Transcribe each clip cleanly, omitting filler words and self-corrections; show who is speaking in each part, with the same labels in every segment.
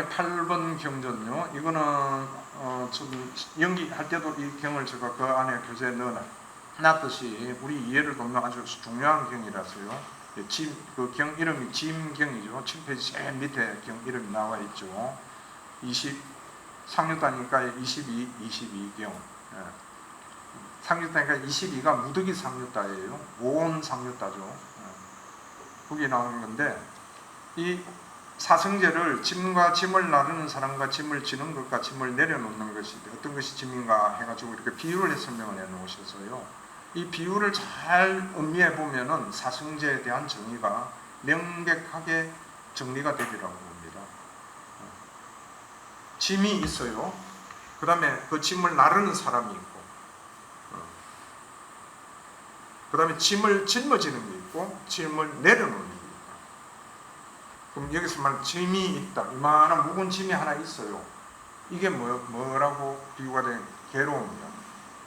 Speaker 1: 다음에 8번 경전요. 이거는 좀 연기할 때도 이 경을 제가 그 안에 교재에 넣어놨듯이 우리 이해를 돕는 아주 중요한 경이라서요. 그 경 이름이 짐경이죠. 7페이지 제일 밑에 경 이름이 나와 있죠. 상류다니까 22경. 상류다니까 22가 무더기 상류다예요. 온 상류다죠. 거기 나오는 건데, 이 사성제를 짐과 짐을 나르는 사람과 짐을 지는 것과 짐을 내려놓는 것이 어떤 것이 짐인가 해가지고 이렇게 비유를 설명을 해 놓으셔서요. 이 비유를 잘 음미해 보면은 사성제에 대한 정의가 명백하게 정리가 되리라고 봅니다. 짐이 있어요. 그 다음에 그 짐을 나르는 사람이 있고, 그 다음에 짐을 짊어지는 게 있고, 짐을 내려놓는 게 있고. 그럼 여기서 말 짐이 있다. 이만한 무거운 짐이 하나 있어요. 이게 뭐라고 비유가 된 괴로움이요.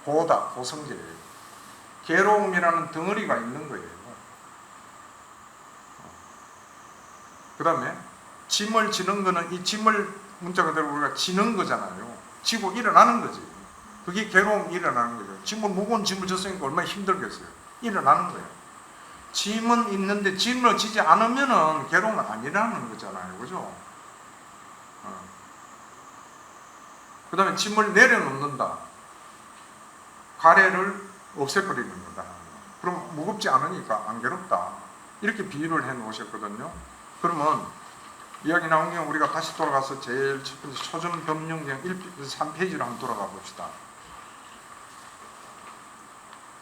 Speaker 1: 고다, 고성제예요. 괴로움이라는 덩어리가 있는 거예요. 그 다음에 짐을 지는 거는 이 짐을 문자 그대로 우리가 지는 거잖아요. 지고 일어나는 거지. 그게 괴로움이 일어나는 거죠. 짐을 무거운 짐을 졌으니까 얼마나 힘들겠어요. 일어나는 거예요. 짐은 있는데 짐을 지지 않으면은 괴로움은 아니라는 거잖아요. 그죠? 그 다음에 짐을 내려놓는다. 가래를 없애버리는 거다. 그럼 무겁지 않으니까 안 괴롭다. 이렇게 비유를 해 놓으셨거든요. 그러면 이야기 나온 경우 우리가 다시 돌아가서 제일 첫 번째 초전 법령경 3페이지로 한번 돌아가 봅시다.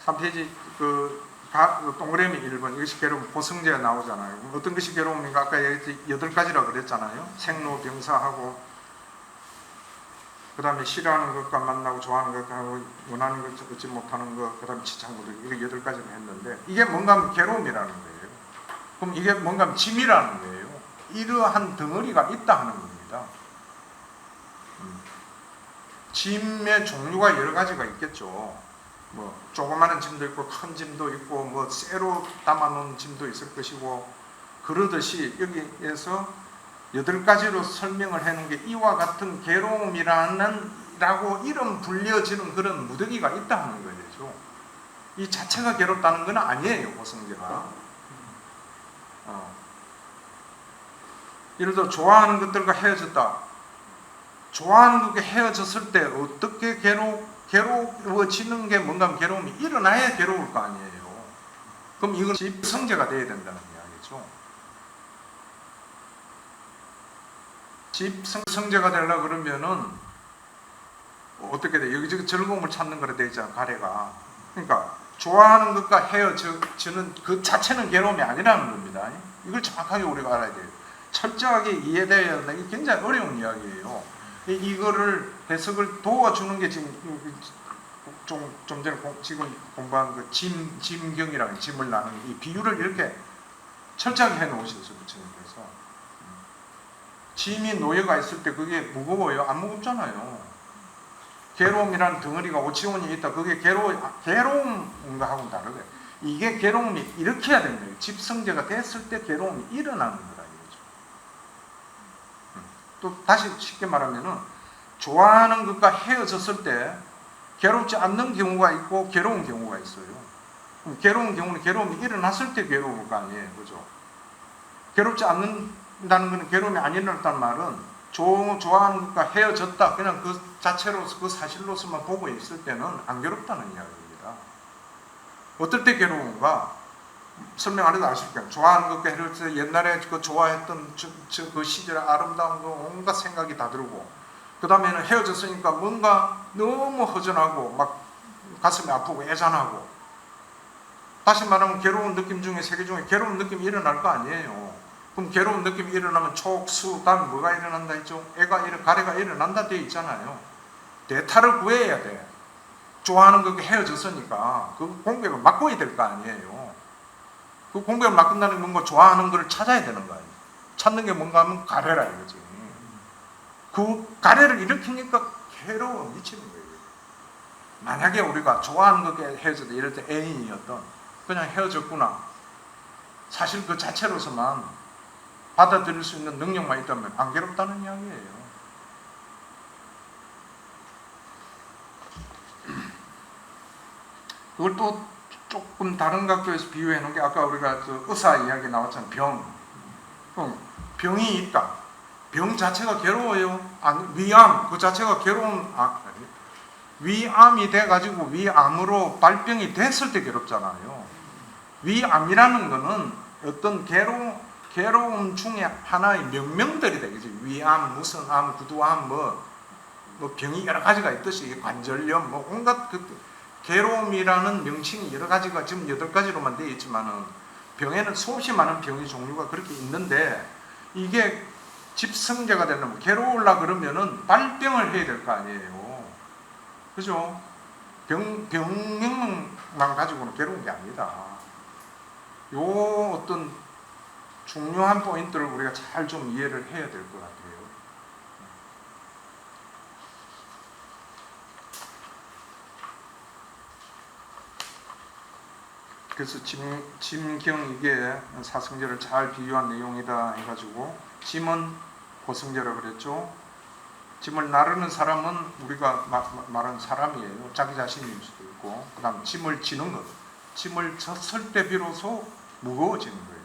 Speaker 1: 3페이지 동그라미 1번 이것이 괴로움 고성제가 나오잖아요. 어떤 것이 괴로움인가? 아까 8가지라고 그랬잖아요. 생로병사하고 그 다음에 싫어하는 것과 만나고 좋아하는 것과 하고 원하는 것 얻지 못하는 것, 그 다음에 지창부들 이렇게 8가지를 했는데 이게 뭔가 하면 괴로움이라는 거예요. 그럼 이게 뭔가 하면 짐이라는 거예요. 이러한 덩어리가 있다 하는 겁니다. 짐의 종류가 여러 가지가 있겠죠. 뭐 조그마한 짐도 있고 큰 짐도 있고 뭐 쇠로 담아놓은 짐도 있을 것이고, 그러듯이 여기에서 8가지로 설명을 해놓은 게 이와 같은 괴로움이라고 이름 불려지는 그런 무더기가 있다 하는 거죠. 이 자체가 괴롭다는 건 아니에요. 고성제가. 예를 들어 좋아하는 것들과 헤어졌다. 좋아하는 것과 헤어졌을 때 어떻게 괴로워지는 게 뭔가 하면 괴로움이 일어나야 괴로울 거 아니에요. 그럼 이건 집성제가 돼야 된다는 이야기죠. 집성제가 되려고 그러면은 어떻게 돼? 여기저기 즐거움을 찾는 거라 되어 있잖아, 가래가. 그러니까 좋아하는 것과 헤어지는 그 자체는 괴로움이 아니라는 겁니다. 이걸 정확하게 우리가 알아야 돼요. 철저하게 이해되어야 한다. 이게 굉장히 어려운 이야기예요. 이거를 해석을 도와주는 게 지금 좀 전에 지금 공부한 그 짐경이라는 짐을 나누는 이 비유를 이렇게 철저하게 해놓으셨어요, 부처님께서. 짐이 놓여가 있을 때 그게 무거워요? 안 무겁잖아요. 괴로움이라는 덩어리가 오치원이 있다. 그게 괴로움과 하고는 다르게 이게 괴로움이 일으켜야 되는 거예요. 집성제가 됐을 때 괴로움이 일어나는 거다 이거죠. 또 다시 쉽게 말하면은 좋아하는 것과 헤어졌을 때 괴롭지 않는 경우가 있고 괴로운 경우가 있어요. 괴로운 경우는 괴로움이 일어났을 때 괴로울 거 아니에요. 그죠? 괴롭지 않는다는 것은 괴로움이 안 일어났다는 말은 좋아하는 것과 헤어졌다. 그냥 그 자체로서 그 사실로서만 보고 있을 때는 안 괴롭다는 이야기입니다. 어떨 때 괴로운가? 설명 안 해도 아실 거예요. 좋아하는 것과 헤어졌을 때 옛날에 그 좋아했던 그 시절의 아름다운 거 온갖 생각이 다 들고, 그 다음에는 헤어졌으니까 뭔가 너무 허전하고 막 가슴이 아프고 애잔하고, 다시 말하면 괴로운 느낌 중에 세 개 중에 괴로운 느낌이 일어날 거 아니에요. 그럼 괴로운 느낌이 일어나면 촉수, 다음에 뭐가 일어난다 했죠? 가래가 일어난다 되어 있잖아요. 대타를 구해야 돼. 좋아하는 것과 헤어졌으니까 그 공백을 막고야 될 거 아니에요. 그 공백을 막는다는 건 뭔가 좋아하는 것을 찾아야 되는 거 아니에요. 찾는 게 뭔가 하면 가래라 이거지. 그 가래를 일으키니까 괴로워 미치는 거예요. 만약에 우리가 좋아하는 것과 헤어졌다, 이럴 때 애인이었던 그냥 헤어졌구나. 사실 그 자체로서만 받아들일 수 있는 능력만 있다면 안 괴롭다는 이야기예요. 그걸 또 조금 다른 각도에서 비유해 놓은 게 아까 우리가 그 의사 이야기 나왔잖아요. 병이 있다. 병 자체가 괴로워요. 위암 그 자체가 괴로운 위암이 돼가지고 위암으로 발병이 됐을 때 괴롭잖아요. 위암이라는 거는 어떤 괴로움 중에 하나의 명명들이 되겠지. 위암, 무슨 암, 구두암, 뭐 병이 여러 가지가 있듯이 관절염, 뭐 온갖 괴로움이라는 명칭이 여러 가지가 지금 8가지로만 되어 있지만은 병에는 수없이 많은 병의 종류가 그렇게 있는데 이게 집성제가 되려면 괴로우려 그러면은 발병을 해야 될 거 아니에요. 그죠? 병명만 가지고는 괴로운 게 아니다. 요 어떤 중요한 포인트를 우리가 잘 좀 이해를 해야 될 것 같아요. 그래서 짐경 이게 사성제를 잘 비유한 내용이다 해가지고 짐은 고성제라 그랬죠. 짐을 나르는 사람은 우리가 말하는 사람이에요. 자기 자신일 수도 있고, 그 다음 짐을 지는 것. 짐을 졌을 때 비로소 무거워지는 거예요.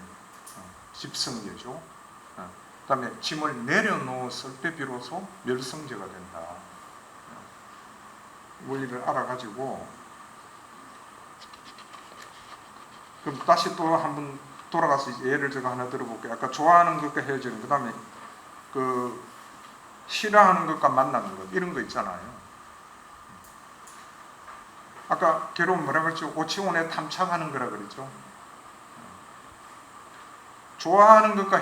Speaker 1: 집성제죠. 그 다음에 짐을 내려놓았을 때 비로소 멸성제가 된다. 원리를 알아가지고 그럼 다시 또 한번 돌아가서 예를 제가 하나 들어볼게요. 아까 좋아하는 것과 헤어지는, 그 다음에 싫어하는 것과 만나는 것, 이런 거 있잖아요. 아까 괴로움 뭐라 그랬죠? 오치온에 탐착하는 거라 그랬죠. 좋아하는 것과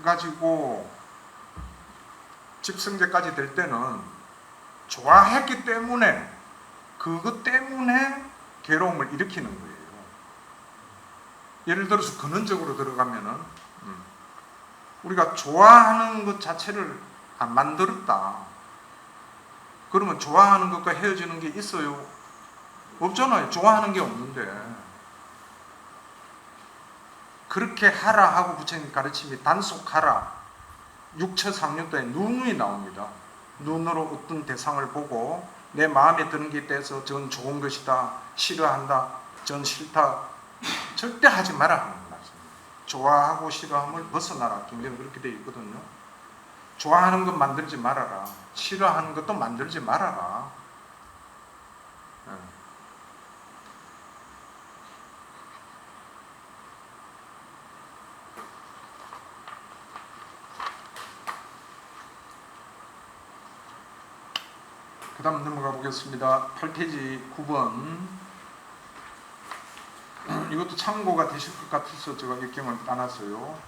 Speaker 1: 헤어지가지고 집성제까지 될 때는 좋아했기 때문에 그것 때문에 괴로움을 일으키는 거예요. 예를 들어서 근원적으로 들어가면은 우리가 좋아하는 것 자체를 안 만들었다. 그러면 좋아하는 것과 헤어지는 게 있어요? 없잖아요. 좋아하는 게 없는데. 그렇게 하라 하고 부처님 가르침이 단속하라. 육처상류도에 눈이 나옵니다. 눈으로 어떤 대상을 보고 내 마음에 드는 게 있다해서 전 좋은 것이다, 싫어한다, 전 싫다, 절대 하지 마라 하는 말씀입니다. 좋아하고 싫어함을 벗어나라. 김경은 그렇게 되어 있거든요. 좋아하는 것 만들지 말아라. 싫어하는 것도 만들지 말아라. 그 다음 넘어가 보겠습니다. 8페이지 9번. 이것도 참고가 되실 것 같아서 제가 역경을 따놨어요.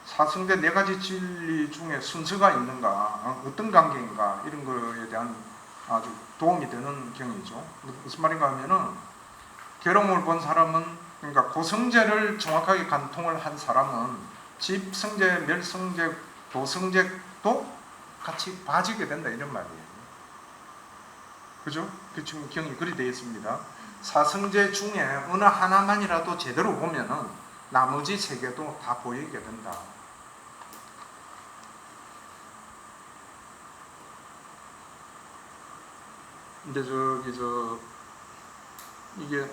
Speaker 1: 사성제 4가지 진리 중에 순서가 있는가, 어떤 관계인가, 이런 거에 대한 아주 도움이 되는 경이죠. 무슨 말인가 하면은, 괴로움을 본 사람은, 그러니까 고성제를 정확하게 간통을 한 사람은 집성제, 멸성제, 도성제도 같이 봐지게 된다, 이런 말이에요. 그죠? 그 지금 경이 그리 되어 있습니다. 사성제 중에 어느 하나만이라도 제대로 보면은 나머지 3개도 다 보이게 된다. 근데 이게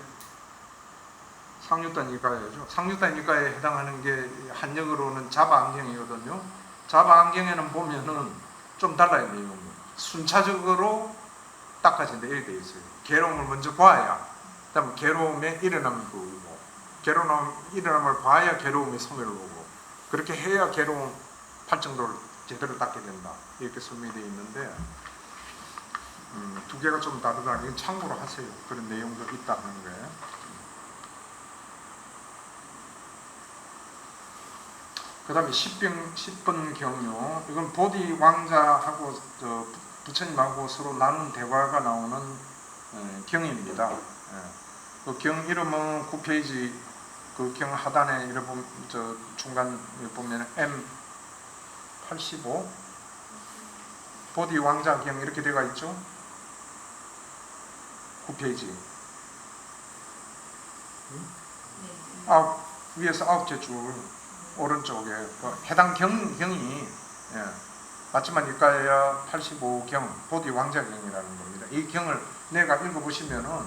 Speaker 1: 상류단 이가예죠. 상류단 이가에 해당하는 게 한역으로는 자바안경이거든요. 자바안경에는 보면은 좀 달라요, 내용이. 순차적으로 닦아진다, 이렇게 되어 있어요. 괴로움을 먼저 봐야, 그 다음에 괴로움의 일어남을 보고, 괴로움 일어남을 봐야 괴로움의 소멸을 보고, 그렇게 해야 괴로움 팔정도를 제대로 닦게 된다, 이렇게 설명이 되어 있는데, 2개가 좀 다르다. 이건 참고로 하세요. 그런 내용도 있다 하는 거예요. 그 다음에 10번 경유. 이건 보디 왕자하고 부처님하고 서로 나눈 대화가 나오는 경입니다. 그 경 이름은 9페이지 그 경 하단에 이렇게 보면, 중간 보면 M85 보디 왕자 경 이렇게 되어 있죠. 9페이지. 위에서 9째 줄. 오른쪽에 해당 경이 맞지만 이과야 85경 보디 왕자경이라는 겁니다. 이 경을 내가 읽어보시면은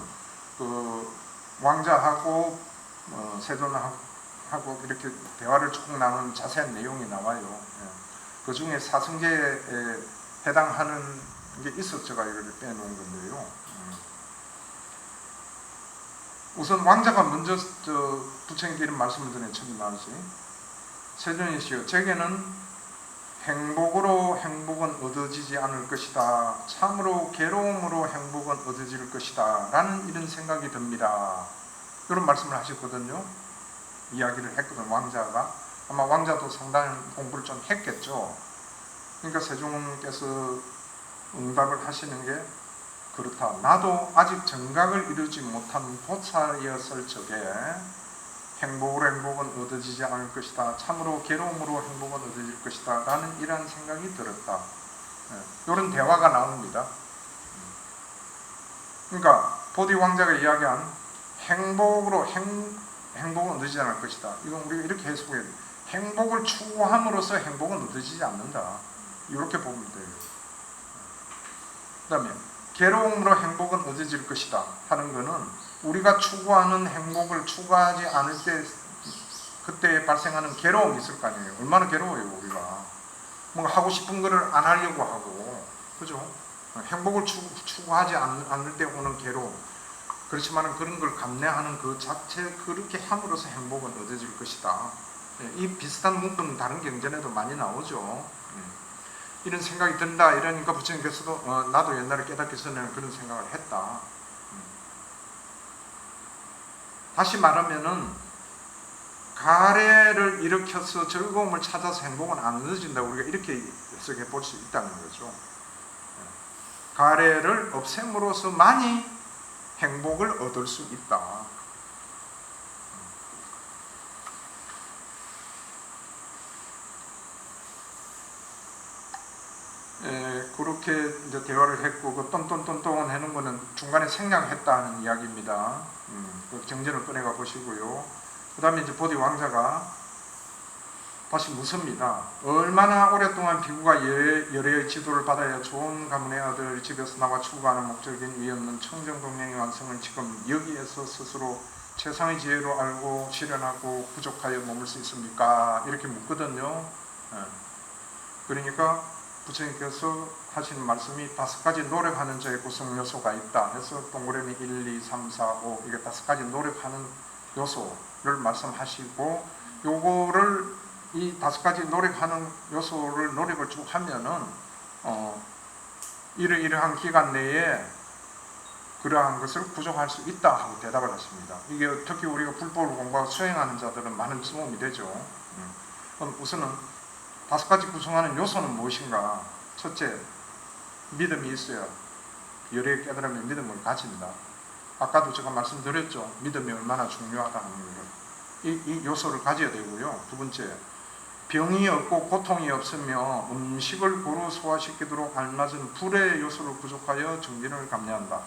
Speaker 1: 그 왕자하고 세존하고 이렇게 대화를 쭉 나눈 자세한 내용이 나와요. 그 중에 사성제에 해당하는 게 있어서 제가 이걸 빼놓은 건데요. 우선 왕자가 먼저 부처님께 이런 말씀을 전해 처음 나오지. 세존이시여, 제게는 행복으로 행복은 얻어지지 않을 것이다. 참으로 괴로움으로 행복은 얻어질 것이다. 라는 이런 생각이 듭니다. 이런 말씀을 하셨거든요. 이야기를 했거든, 왕자가. 아마 왕자도 상당히 공부를 좀 했겠죠. 그러니까 세종께서 응답을 하시는 게 그렇다. 나도 아직 정각을 이루지 못한 보살이었을 적에 행복으로 행복은 얻어지지 않을 것이다. 참으로 괴로움으로 행복은 얻어질 것이다. 라는 이러한 생각이 들었다. 이런 대화가 나옵니다. 그러니까 보디 왕자가 이야기한 행복으로 행복은 얻어지지 않을 것이다. 이건 우리가 이렇게 해석해야 돼요. 행복을 추구함으로써 행복은 얻어지지 않는다. 이렇게 보면 돼요. 그 다음에 괴로움으로 행복은 얻어질 것이다 하는 것은 우리가 추구하는 행복을 추구하지 않을 때 그때 발생하는 괴로움이 있을 거 아니에요. 얼마나 괴로워요 우리가. 뭔가 하고 싶은 거를 안 하려고 하고, 그죠? 행복을 추구하지 않을 때 오는 괴로움. 그렇지만 그런 걸 감내하는 그 자체, 그렇게 함으로써 행복은 얻어질 것이다. 이 비슷한 문구는 다른 경전에도 많이 나오죠. 이런 생각이 든다 이러니까 부처님께서도 나도 옛날에 깨닫기 전에는 그런 생각을 했다. 다시 말하면은 가래를 일으켜서 즐거움을 찾아서 행복은 안 얻어진다. 우리가 이렇게 해석해 볼 수 있다는 거죠. 가래를 없앰으로써만이 행복을 얻을 수 있다. 그렇게 이제 대화를 했고, 그 똔똔똔똔 하는 거는 중간에 생략했다는 이야기입니다. 그 경전을 꺼내가 보시고요. 그 다음에 이제 보디 왕자가 다시 묻습니다. 얼마나 오랫동안 비구가 열애의 지도를 받아야 좋은 가문의 아들 집에서 나와 추구하는 목적인 위없는 청정동맹의 완성을 지금 여기에서 스스로 최상의 지혜로 알고 실현하고 부족하여 머물 수 있습니까? 이렇게 묻거든요. 그러니까 부처님께서 하시는 말씀이 5가지 노력하는 자의 구성 요소가 있다 해서 동그라미 1, 2, 3, 4, 5 이게 5가지 노력하는 요소를 말씀하시고, 요거를 이 5가지 노력하는 요소를 노력을 쭉 하면은 이러한 기간 내에 그러한 것을 구족할 수 있다 하고 대답을 했습니다. 이게 특히 우리가 불법을 공부하고 수행하는 자들은 많은 도움이 되죠. 그럼 우선은 5가지 구성하는 요소는 무엇인가? 첫째, 믿음이 있어야 열애의 깨달음의 믿음을 가집니다. 아까도 제가 말씀드렸죠. 믿음이 얼마나 중요하다는 것을. 이 요소를 가져야 되고요. 두 번째, 병이 없고 고통이 없으며 음식을 고루 소화시키도록 알맞은 불의 요소를 부족하여 정진을 감내한다.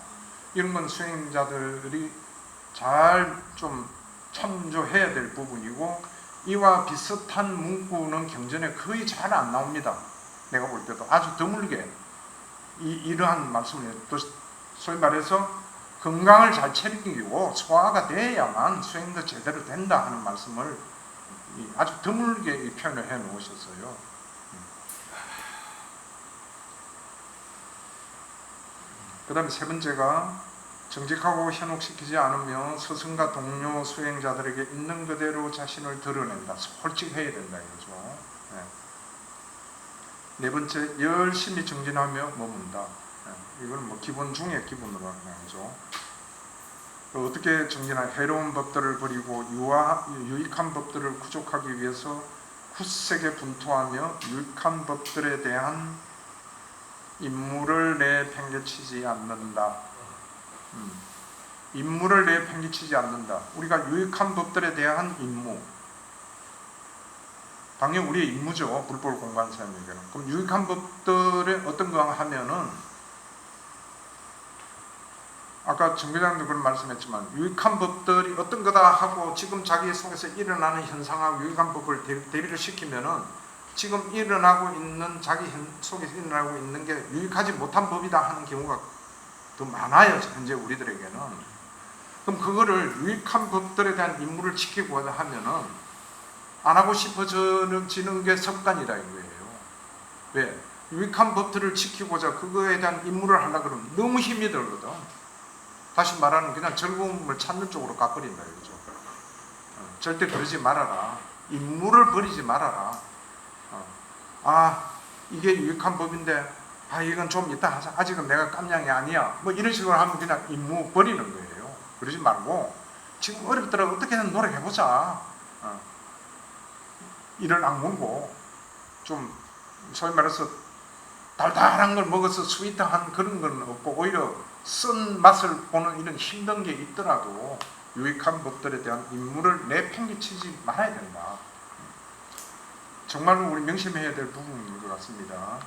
Speaker 1: 이런 건 수행자들이 잘 좀 참조해야 될 부분이고, 이와 비슷한 문구는 경전에 거의 잘 안 나옵니다. 내가 볼 때도 아주 드물게 이러한 말씀을 해요. 또 소위 말해서 건강을 잘 챙기고 소화가 돼야만 수행도 제대로 된다 하는 말씀을 아주 드물게 표현을 해 놓으셨어요. 그 다음에 세 번째가 정직하고 현혹시키지 않으며 스승과 동료 수행자들에게 있는 그대로 자신을 드러낸다. 솔직해야 된다 이거죠. 네 번째, 열심히 정진하며 머문다. 이건 뭐 기본 중에 기본으로 하는 거죠. 어떻게 정진할 해로운 법들을 버리고 유익한 법들을 구족하기 위해서 굳세게 분투하며 유익한 법들에 대한 임무를 내팽개치지 않는다. 임무를 내팽개치지 않는다. 우리가 유익한 법들에 대한 임무, 당연히 우리의 임무죠. 불법을 공부하는 사람에게는. 그럼 유익한 법들에 어떤 거 하면은 아까 정 회장도 그런 말씀했지만 유익한 법들이 어떤 거다 하고 지금 자기 속에서 일어나는 현상하고 유익한 법을 대비를 시키면은 지금 일어나고 있는 자기 속에서 일어나고 있는 게 유익하지 못한 법이다 하는 경우가 더 많아요. 현재 우리들에게는. 그럼 그거를 유익한 법들에 대한 임무를 지키고자 하면은 안 하고 싶어지는 게 습관이다 이거예요. 왜? 유익한 법들을 지키고자 그거에 대한 임무를 하려고 그러면 너무 힘이 들거든. 다시 말하면 그냥 즐거움을 찾는 쪽으로 가버린다 이거죠. 절대 그러지 말아라. 임무를 버리지 말아라. 이게 유익한 법인데 이건 좀 이따 하자. 아직은 내가 깜냥이 아니야. 뭐 이런 식으로 하면 그냥 임무 버리는 거예요. 그러지 말고 지금 어렵더라도 어떻게든 노력해보자. 이를 악물고 좀 소위 말해서 달달한 걸 먹어서 스위트한 그런 건 없고 오히려 쓴 맛을 보는 이런 힘든 게 있더라도 유익한 법들에 대한 임무를 내팽개치지 말아야 된다. 정말로 우리 명심해야 될 부분인 것 같습니다.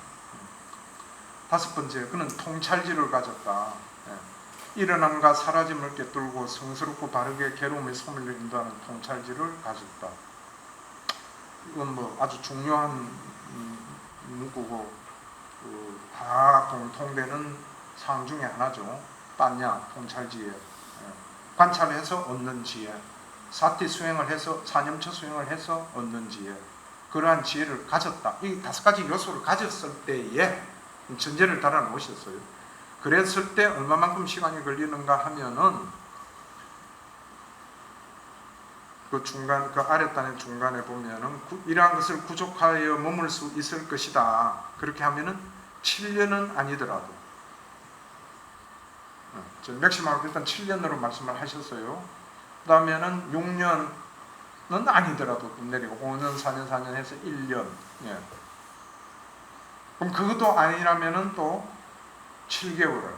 Speaker 1: 다섯 번째, 그는 통찰지를 가졌다. 일어남과 사라짐을 꿰뚫고 성스럽고 바르게 괴로움의 소멸을 인도하는 통찰지를 가졌다. 이건 뭐 아주 중요한 문구고 다 공통되는 사항 중에 하나죠. 빤야, 통찰지혜. 관찰해서 얻는 지혜. 사티 수행을 해서, 사념처 수행을 해서 얻는 지혜. 그러한 지혜를 가졌다. 이 다섯 가지 요소를 가졌을 때에 전제를 달아 놓으셨어요. 그랬을 때 얼마만큼 시간이 걸리는가 하면은 그 중간, 그 아랫단의 중간에 보면은 이러한 것을 구족하여 머물 수 있을 것이다. 그렇게 하면은 7년은 아니더라도 맥시멈 일단 7년으로 말씀을 하셨어요. 그 다음에는 6년은 아니더라도 내리고 5년, 4년, 4년 해서 1년. 예. 그럼 그것도 아니라면은 또 7개월을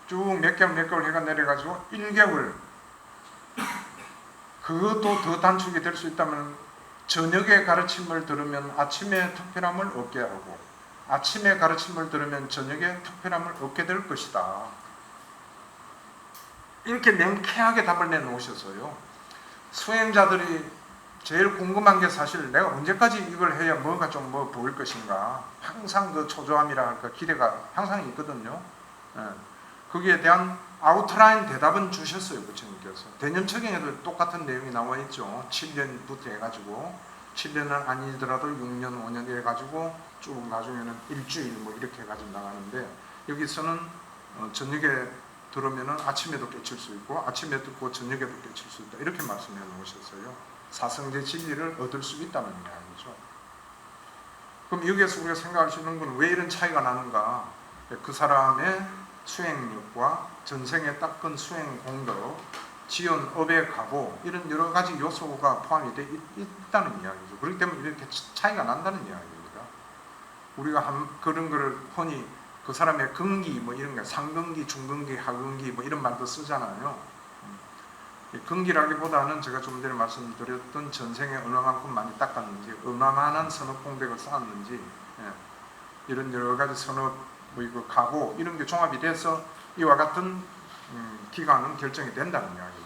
Speaker 1: 쭉 몇 개월 해가 내려가지고 1개월. 그것도 더 단축이 될 수 있다면 저녁에 가르침을 들으면 아침에 특별함을 얻게 하고 아침에 가르침을 들으면 저녁에 특별함을 얻게 될 것이다. 이렇게 명쾌하게 답을 내놓으셨어요. 수행자들이 제일 궁금한 게 사실 내가 언제까지 이걸 해야 뭐가 좀 뭐 보일 것인가. 항상 그 초조함이라 할까 기대가 항상 있거든요. 거기에 대한 아웃라인 대답은 주셨어요. 부처님께서. 대념척경에도 똑같은 내용이 나와 있죠. 7년부터 해가지고 7년은 아니더라도 6년, 5년 해가지고 쭉 나중에는 일주일 뭐 이렇게 해가지고 나가는데 여기서는 저녁에 들으면은 아침에도 깨칠 수 있고 아침에 듣고 저녁에도 깨칠 수 있다. 이렇게 말씀해 놓으셨어요. 사성제 진리를 얻을 수 있다는 이야기죠. 그럼 여기에서 우리가 생각할 수 있는 건 왜 이런 차이가 나는가? 그 사람의 수행력과 전생에 닦은 수행 공덕, 지은 업의 각오 이런 여러 가지 요소가 포함이 되어 있다는 이야기죠. 그렇기 때문에 이렇게 차이가 난다는 이야기입니다. 우리가 그런 거를 흔히 그 사람의 근기 뭐 이런 거 상근기, 중근기, 하근기 뭐 이런 말도 쓰잖아요. 근기라기보다는 제가 좀 전에 말씀드렸던 전생에 얼마만큼 많이 닦았는지, 얼마만한 선업 공백을 쌓았는지, 이런 여러 가지 선업, 뭐 이거 각오 이런 게 종합이 돼서 이와 같은 기간은 결정이 된다는 이야기입니다.